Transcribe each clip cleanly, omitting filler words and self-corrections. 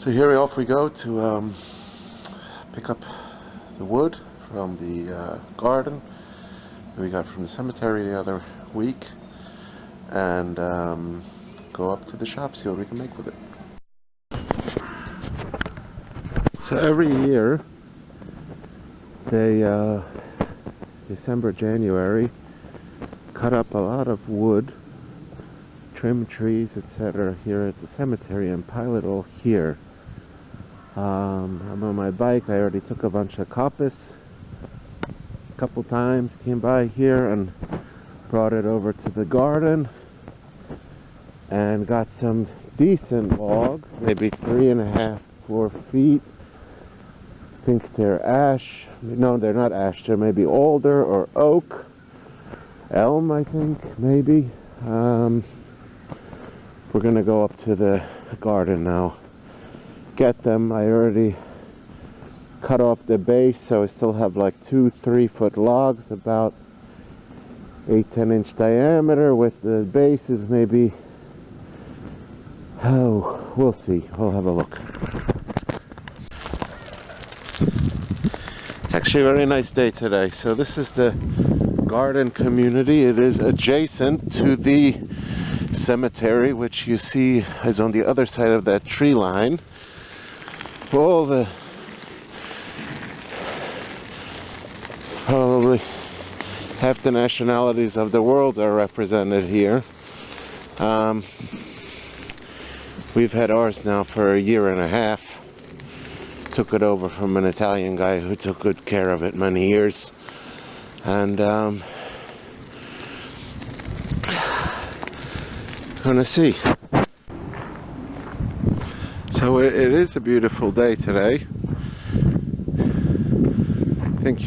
So here off we go to pick up the wood from the garden that we got from the cemetery the other week, and go up to the shop, see what we can make with it. So every year they December, January, cut up a lot of wood, trim trees, etc. here at the cemetery and pile it all here. I'm on my bike. I already took a bunch of coppice a couple times, came by here and brought it over to the garden and got some decent logs, maybe 3.5, 4 feet. I think they're ash. No, they're not ash. They're maybe alder or oak. Elm, I think, maybe. We're gonna go up to the garden now, get them. I already cut off the base, so I still have like 2-3 foot logs, about 8-10 inch diameter, with the bases maybe, oh, we'll see. We'll have a look. It's actually a very nice day today. So this is the garden community. It is adjacent to the cemetery, which you see is on the other side of that tree line. All the probably half the nationalities of the world are represented here. We've had ours now for 1.5 years. Took it over from an Italian guy who took good care of it many years, and gonna see. So it is a beautiful day today. I think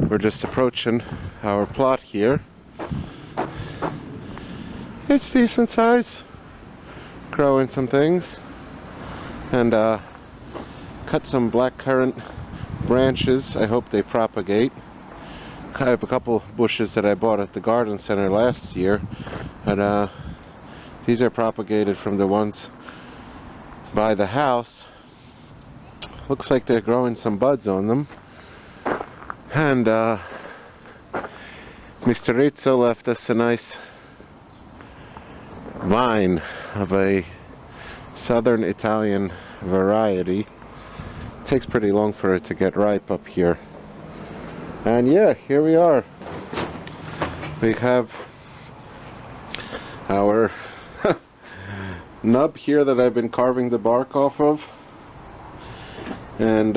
we're just approaching our plot here. It's decent size, growing some things, and cut some blackcurrant branches. I hope they propagate. I have a couple bushes that I bought at the garden center last year, and these are propagated from the ones by the house. Looks like they're growing some buds on them. And Mr. Rizzo left us a nice vine of a southern Italian variety. It takes pretty long for it to get ripe up here. And yeah, here we are. We have our nub here that I've been carving the bark off of. And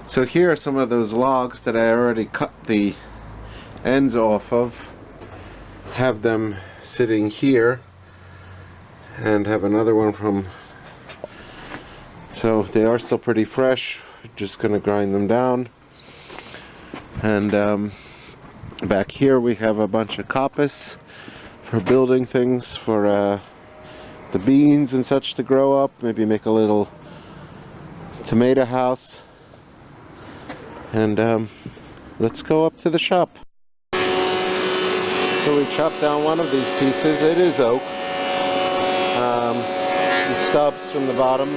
so here are some of those logs that I already cut the ends off of. Have them sitting here, and have another one from, so they are still pretty fresh. Just gonna grind them down. And back here we have a bunch of coppice for building things, for the beans and such to grow up, maybe make a little tomato house. And let's go up to the shop. So we chopped down one of these pieces. It is oak. The stubs from the bottom.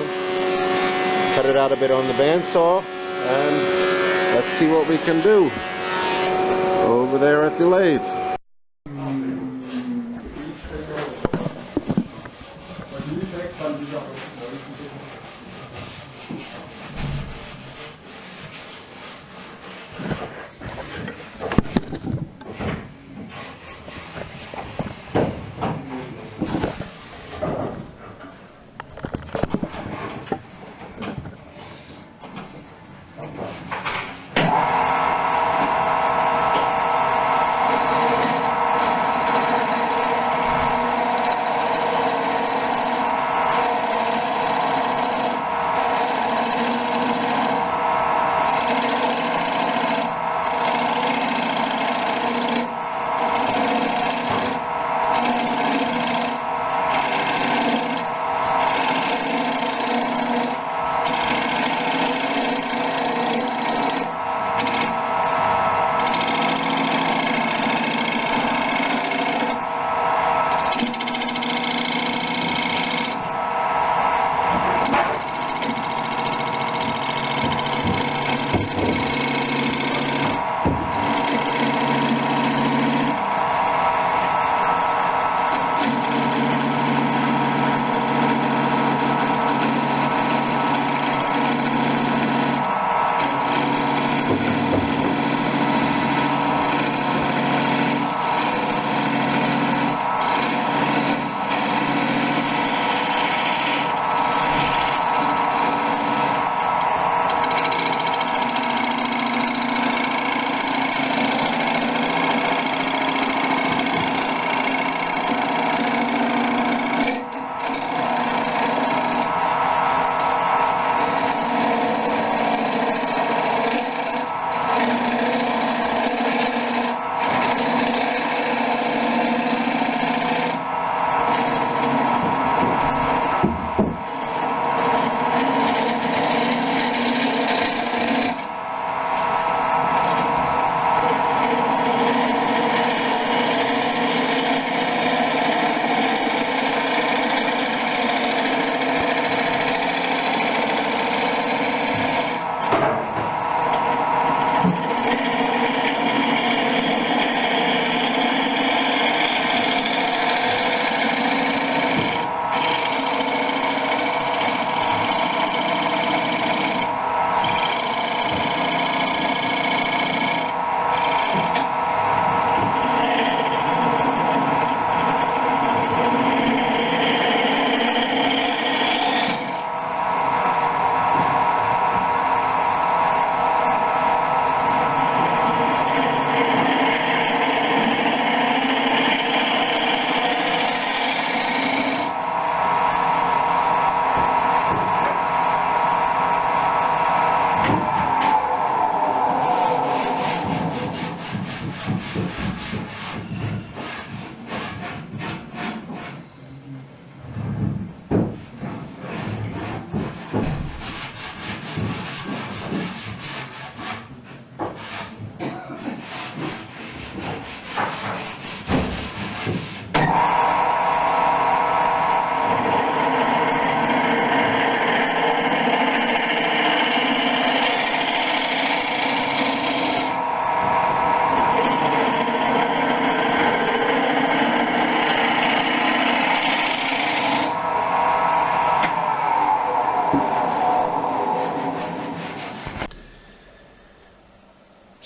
Cut it out a bit on the bandsaw, and let's see what we can do over there at the lathe.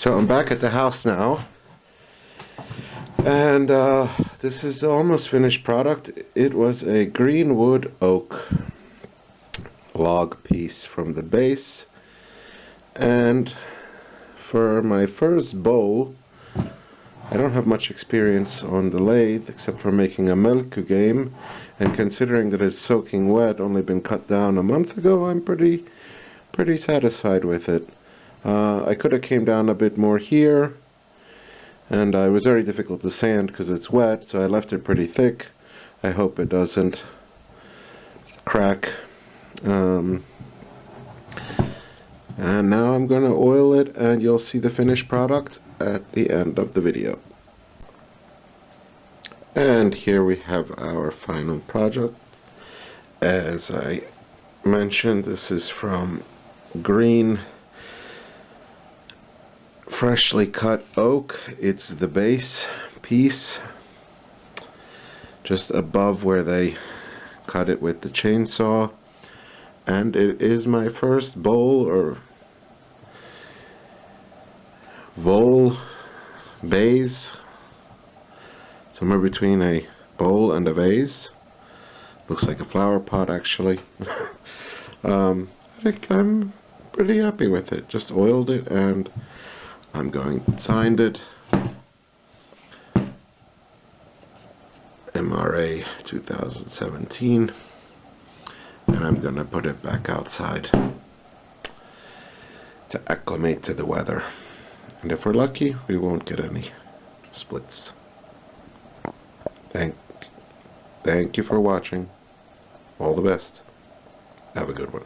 So I'm back at the house now, and this is the almost finished product. It was a green wood oak log piece from the base, and for my first bowl, I don't have much experience on the lathe except for making a melku game, and considering that it's soaking wet, only been cut down a month ago, I'm pretty satisfied with it. I could have came down a bit more here, and it was very difficult to sand because it's wet, so I left it pretty thick. I hope it doesn't crack. And now I'm going to oil it, and you'll see the finished product at the end of the video. And here we have our final project. As I mentioned, this is from green freshly cut oak. It's the base piece just above where they cut it with the chainsaw, and it is my first bowl or vase, somewhere between a bowl and a vase. Looks like a flower pot, actually. I think I'm pretty happy with it. Just oiled it, and signed it. MRA 2017. And I'm going to put it back outside to acclimate to the weather. And if we're lucky, we won't get any splits. Thank you for watching. All the best. Have a good one.